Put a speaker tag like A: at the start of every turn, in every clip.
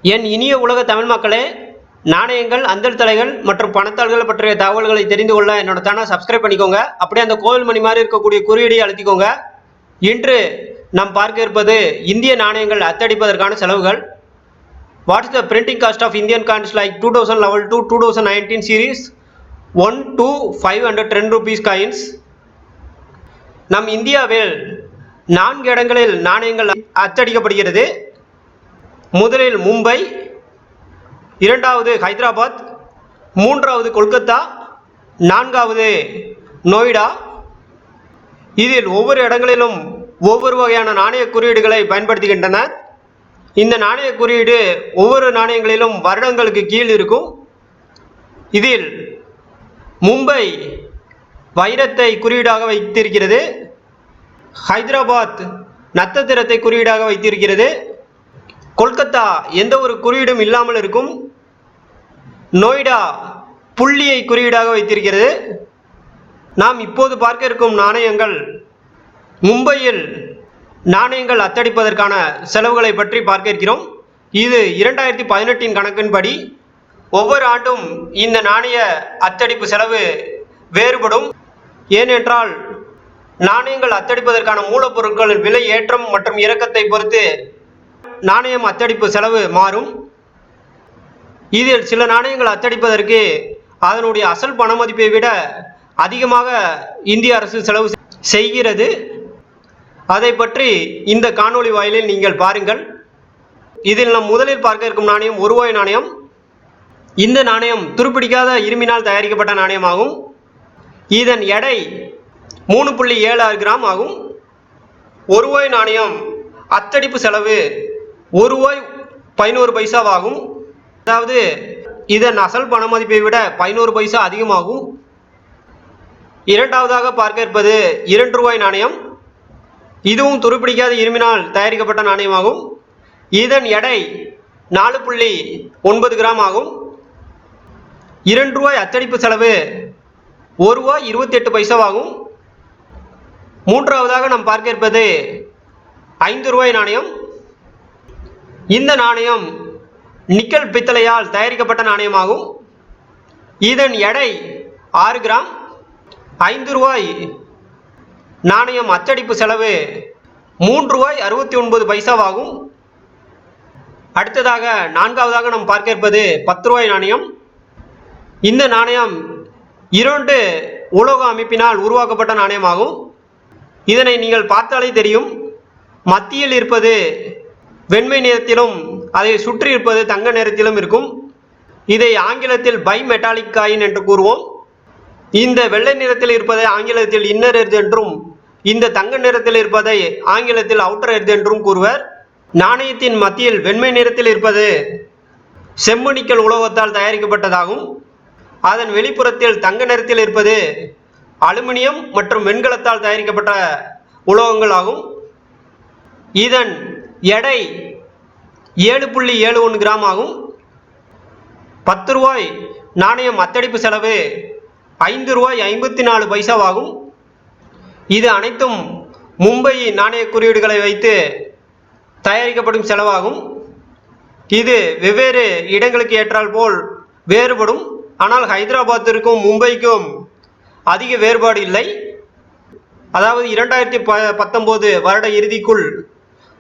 A: என் இனிய உலக தமிழ் மக்களே, நாணயங்கள், அஞ்சல் தலைகள் மற்றும் பணத்தாள்கள் பற்றிய தகவல்களை தெரிந்து கொள்ள என்னோட சேனலை சப்ஸ்கிரைப் பண்ணிக்கோங்க. அப்படியே அந்த கோவில் மணி மாதிரி இருக்கக்கூடிய குறியீடையை அழுத்திக்கோங்க. இன்று நாம் பார்க்க இருப்பது இந்திய நாணயங்கள் அச்சடிப்பதற்கான செலவுகள். What's the printing cost of Indian coins like 2011 to 2019 series 1 to 510 rupees coins. நம் இந்தியாவில் 4 இடங்களில் நாணயங்கள் அச்சடிக்கப்படுகிறது. முதலில் மும்பை, இரண்டாவது ஹைதராபாத், மூன்றாவது கொல்கத்தா, நான்காவது நொய்டா. இதில் ஒவ்வொரு இடங்களிலும் ஒவ்வொரு வகையான நாணய குறியீடுகளை பயன்படுத்துகின்றனர். இந்த நாணய குறியீடு ஒவ்வொரு நாணயங்களிலும் வருடங்களுக்கு கீழ் இருக்கும். இதில் மும்பை வைரத்தை குறியீடாக வைத்திருக்கிறது, ஹைதராபாத் நட்சத்திரத்தை குறியீடாக வைத்திருக்கிறது, கொல்கத்தா எந்த ஒரு குறியீடும் இல்லாமல் இருக்கும், நொய்டா புள்ளியை குறியீடாக வைத்திருக்கிறது. நாம் இப்போது பார்க்க இருக்கும் நாணயங்கள் மும்பையில் நாணயங்கள் அச்சடிப்பதற்கான செலவுகளை பற்றி பார்க்க இருக்கிறோம். இது 2018 கணக்கின்படி ஒவ்வொரு ஆண்டும் இந்த நாணய அச்சடிப்பு செலவு வேறுபடும். ஏனென்றால் நாணயங்கள் அச்சடிப்பதற்கான மூலப்பொருட்களின் விலை ஏற்றம் மற்றும் இறக்கத்தை பொறுத்து நாணயம் அச்சடிப்பு செலவு மாறும். இதில் சில நாணயங்கள் அச்சடிப்பதற்கு அதனுடைய அசல் பண மதிப்பை விட அதிகமாக இந்திய அரசு செலவு செய்கிறது. அதை பற்றி இந்த காணொளி வாயிலில் நீங்கள் பாருங்கள். இதில் நாம் முதலில் பார்க்க இருக்கும் நாணயம் ரூபாய் நாணயம். இந்த நாணயம் துருப்பிடிக்காத இரும்பினால் தயாரிக்கப்பட்ட நாணயமாகும். இதன் எடை 3.76 கிராம் ஆகும். ரூபாய் நாணயம் அச்சடிப்பு செலவு ரூபாய் 11 பைசாவாகும். அதாவது இதன் அசல் பண மதிப்பை விட 11 பைசா அதிகமாகும். இரண்டாவதாக பார்க்க இருப்பது 2 ரூபாய் நாணயம். இதுவும் துருப்பிடிக்காத இரும்பினால் தயாரிக்கப்பட்ட நாணயமாகும். இதன் எடை 4.9 கிராம் ஆகும். 2 ரூபாய் அச்சடிப்பு செலவு ரூபாய் 28 பைசாவாகும். மூன்றாவதாக நாம் பார்க்க இருப்பது 5 ரூபாய் நாணயம். இந்த நாணயம் நிக்கல் பித்தளையால் தயாரிக்கப்பட்ட நாணயமாகும். இதன் எடை 6 கிராம். 5 ரூபாய் நாணயம் அச்சடிப்பு செலவு ரூபாய் 69 பைசாவாகும். அடுத்ததாக நான்காவதாக நாம் பார்க்க இருப்பது 10 ரூபாய் நாணயம். இந்த நாணயம் 2 உலோக அமைப்பினால் உருவாக்கப்பட்ட நாணயமாகும். இதனை நீங்கள் பார்த்தாலே தெரியும். மத்தியில் இருப்பது வெண்மை நிறத்திலும் அதை சுற்றி இருப்பது தங்க நிறத்திலும் இருக்கும். இதை ஆங்கிலத்தில் பை மெட்டாலிக் காயின் என்று கூறுவோம். இந்த வெள்ளை நிறத்தில் இருப்பதை ஆங்கிலத்தில் இன்னர் எர்த் என்றும், இந்த தங்க நிறத்தில் இருப்பதை ஆங்கிலத்தில் அவுட்டர் எர்த் என்றும் கூறுவர். நாணயத்தின் மத்தியில் வெண்மை நிறத்தில் இருப்பது செம்பு நிக்கல் உலோகத்தால் தயாரிக்கப்பட்டதாகும். அதன் வெளிப்புறத்தில் தங்க நிறத்தில் இருப்பது அலுமினியம் மற்றும் வெண்கலத்தால் தயாரிக்கப்பட்ட உலோகங்கள் ஆகும். இதன் எடை 7.71 கிராம் ஆகும். 10 ரூபாய் நாணயம் அச்சடிப்பு செலவு ரூபாய் 54 பைசாவாகும். இது அனைத்தும் மும்பை நாணய குறியீடுகளை வைத்து தயாரிக்கப்படும் செலவாகும். இது வெவ்வேறு இடங்களுக்கு ஏற்றால் போல் வேறுபடும். ஆனால் ஹைதராபாத்திற்கும் மும்பைக்கும் அதிக வேறுபாடு இல்லை. அதாவது 2019 வருட இறுதிக்குள்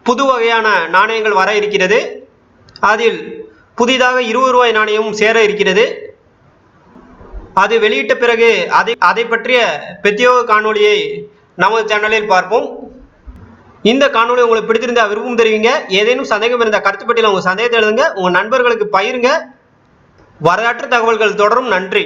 A: புது வகையான நாணயங்கள் வர இருக்கிறது. அதில் புதிதாக 20 ரூபாய் நாணயமும் சேர இருக்கிறது. அது வெளியிட்ட பிறகு அதை பற்றிய பிரத்யேக காணொளியை நமது சேனலில் பார்ப்போம். இந்த காணொளி உங்களுக்கு பிடித்திருந்தா விருப்பம் தெரிவிங்க. ஏதேனும் சந்தேகம் இருந்த கருத்து பெட்டியில் உங்கள் சந்தேகத்தை எழுதுங்க. உங்கள் நண்பர்களுக்கு பகிருங்க. வரலாற்று தகவல்கள் தொடரும். நன்றி.